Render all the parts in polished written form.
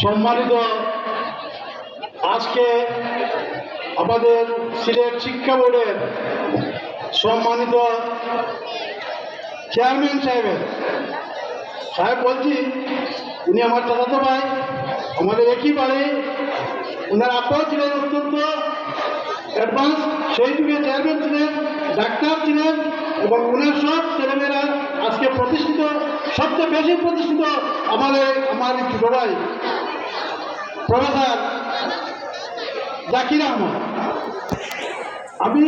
সম্মানিত আজকে আমাদের সিলেট শিক্ষা বোর্ডের সম্মানিত চেয়ারম্যান সাহেব বলছি, উনি আমার চাচাতো ভাই, আমাদের একই বাড়ি। ওনার আব্বাও ছিলেন অত্যন্ত অ্যাডভান্স, সেই যুগে চেয়ারম্যান ছিলেন, ডাক্তার ছিলেন, এবং ওনার সব ছেলেমেয়েরা আজকে প্রতিষ্ঠিত, সবচেয়ে বেশি প্রতিষ্ঠিত আমার ছোট ভাই প্রফেসর জাকির আহমদ। আমি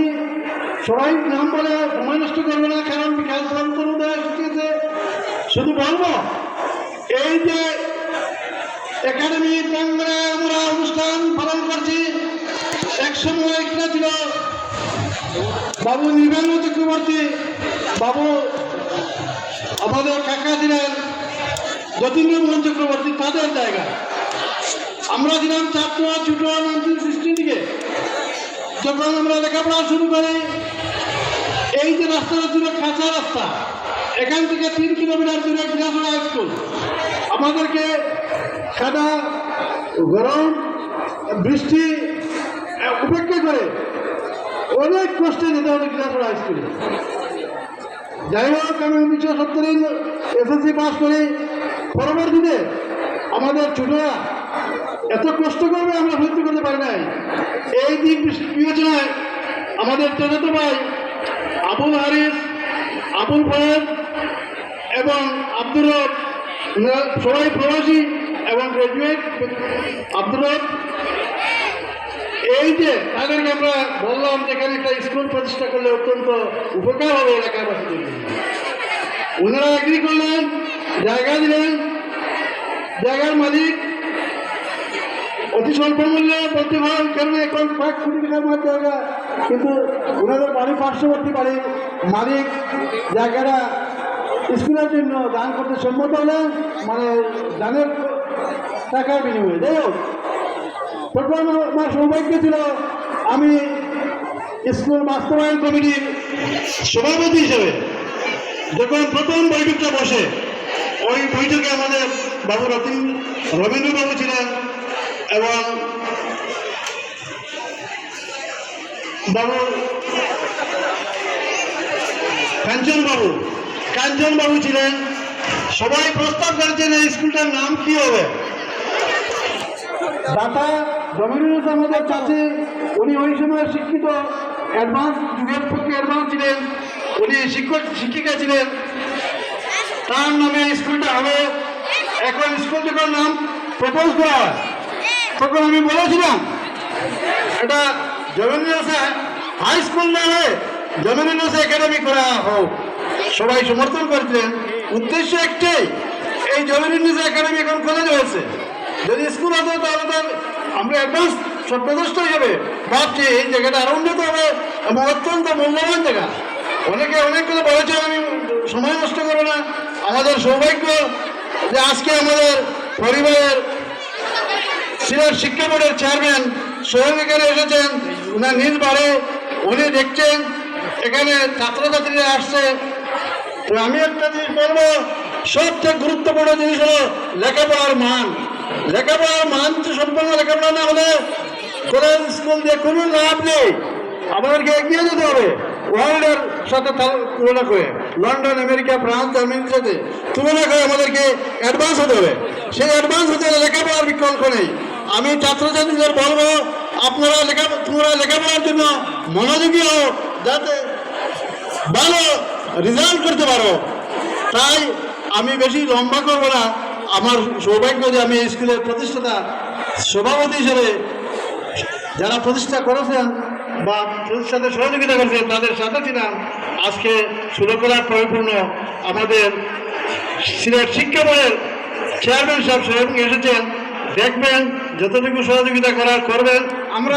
সবাই নাম বলে সময় নষ্ট করবো না, কারণ বিকাশ সন্তানোদয় শিখিয়েছে। শুধু বলবো, এই যে একাডেমি প্রাঙ্গণে আমরা অনুষ্ঠান পালন করছি, একসময় একটা ছিল বাবু নির্মল চক্রবর্তী, বাবু আমাদের কাকা ছিলেন যতীন্দ্রমোহন চক্রবর্তী, তাদের জায়গা। আমরা ছিলাম ছাত্র ছোট 1960 থেকে, যখন আমরা লেখাপড়া শুরু করি। এই যে রাস্তাটা ছিল কাঁচা রাস্তা, এখান থেকে 3 কিলোমিটার দূরে দিনাজপুর হাই স্কুল। আমাদেরকে কাদা, গরম, বৃষ্টি উপেক্ষা করে অনেক কষ্টে যেতে হতো দিনাজপুর হাই স্কুলে। যাই হোক, আমি 1970 এসএসসি পাস করি। পরবর্তীতে আমাদের ছোটরা এত কষ্ট করবে আমরা সহ্য করতে পারি নাই। এই দিক বিবেচনায় আমাদের চাচাতো ভাই আবুল হারিস, আবুল ফয়েজ এবং আব্দুর রব, সবাই প্রবাসী এবং গ্রাজুয়েট। আব্দুর রব, এই যে তাদেরকে আমরা বললাম যে এখানে একটা স্কুল প্রতিষ্ঠা করলে অত্যন্ত উপকার হবে এলাকাবাসীদের জন্য। ওনারা এগ্রি করলেন, জায়গা দিলেন। জায়গার মালিক অতি স্বল্প মূল্যে বলতে হয়, কারণ এখন কয়েক কোটি টাকার মধ্যে জায়গা, কিন্তু ওনাদের বাড়ি পার্শ্ববর্তী বাড়ির মালিক জায়গাটা স্কুলের জন্য দান করতে সম্মত হলেন, মানে দানের টাকার বিনিময়ে। যাই হোক, প্রথম আমার সৌভাগ্য ছিল আমি স্কুল বাস্তবায়ন কমিটির সভাপতি হিসেবে যখন প্রথম বৈঠকটা বসে, ওই বৈঠকে আমাদের বাবু রবীন্দ্রবাবু ছিলেন এবং বাবু কাঞ্চনবাবু ছিলেন। সবাই প্রস্তাব করেছেন এই স্কুলটার নাম কি হবে। দাতা রবীন্দ্র আমাদের চাচি, উনি ওই সময় শিক্ষিত, অ্যাডভান্স, যুগের পক্ষে অ্যাডভান্স ছিলেন, উনি শিক্ষিকা ছিলেন। তার নামে স্কুলটা হবে। এখন স্কুল যখন নাম প্রপোজ করা হয়, তখন আমি বলেছিলাম এটা জমিনুন্নেসা হাই স্কুল না হয়ে জমিনুন্নেসা একাডেমি করা হোক। সবাই সমর্থন করেছিলেন। উদ্দেশ্য একটাই, এই জমিনুন্নেসা একাডেমি এখন কলেজ হয়েছে। যদি স্কুল হতো তাহলে তো আমরা অ্যাডভান্স প্রদর্শন হিসেবে ভাবছি এই জায়গাটা আরো উন্নত হবে এবং অত্যন্ত মূল্যবান জায়গা। অনেকে অনেক কথা বলেছেন, আমি সময় নষ্ট করবো না। আমাদের সৌভাগ্য যে আজকে আমাদের পরিবারের সিলেট শিক্ষা বোর্ডের চেয়ারম্যান সোহেল এখানে এসেছেন। উনার নিজ বাড়ি, উনি দেখছেন এখানে ছাত্রছাত্রীরা আসছে। তো আমি একটা জিনিস বলবো, সবচেয়ে গুরুত্বপূর্ণ জিনিস হলো লেখাপড়ার মান। লেখাপড়ার মান তো সম্পূর্ণ লেখাপড়া না হলে কলেজ স্কুল দিয়ে কোনো লাভ নেই। আমাদেরকে এগিয়ে যেতে হবে ওয়ার্ল্ডের সাথে তুলনা করে, লন্ডন, আমেরিকা, ফ্রান্স, জার্মানির সাথে তুলনা করে আমাদেরকে অ্যাডভান্স হতে হবে। সেই অ্যাডভান্স হতে হলে লেখাপড়ার বিকল্প নেই। আমি ছাত্রছাত্রীদের বলবো, তোমরা লেখাপড়ার জন্য মনোযোগী হও, যাতে ভালো রেজাল্ট করতে পারো। তাই আমি বেশি লম্বা করবো না। আমার সৌভাগ্য যে আমি এই স্কুলের প্রতিষ্ঠাতা সভাপতি হিসেবে যারা প্রতিষ্ঠা করেছেন বা প্রতিষ্ঠাতে সহযোগিতা করেছেন তাদের সাথে ছিলাম। আজকে সুরকলা পরিপূর্ণ আমাদের সিলেট শিক্ষা বোর্ডের চেয়ারম্যান সাহেব এসেছেন। দেখবেন, যতটুকু সহযোগিতা করবেন।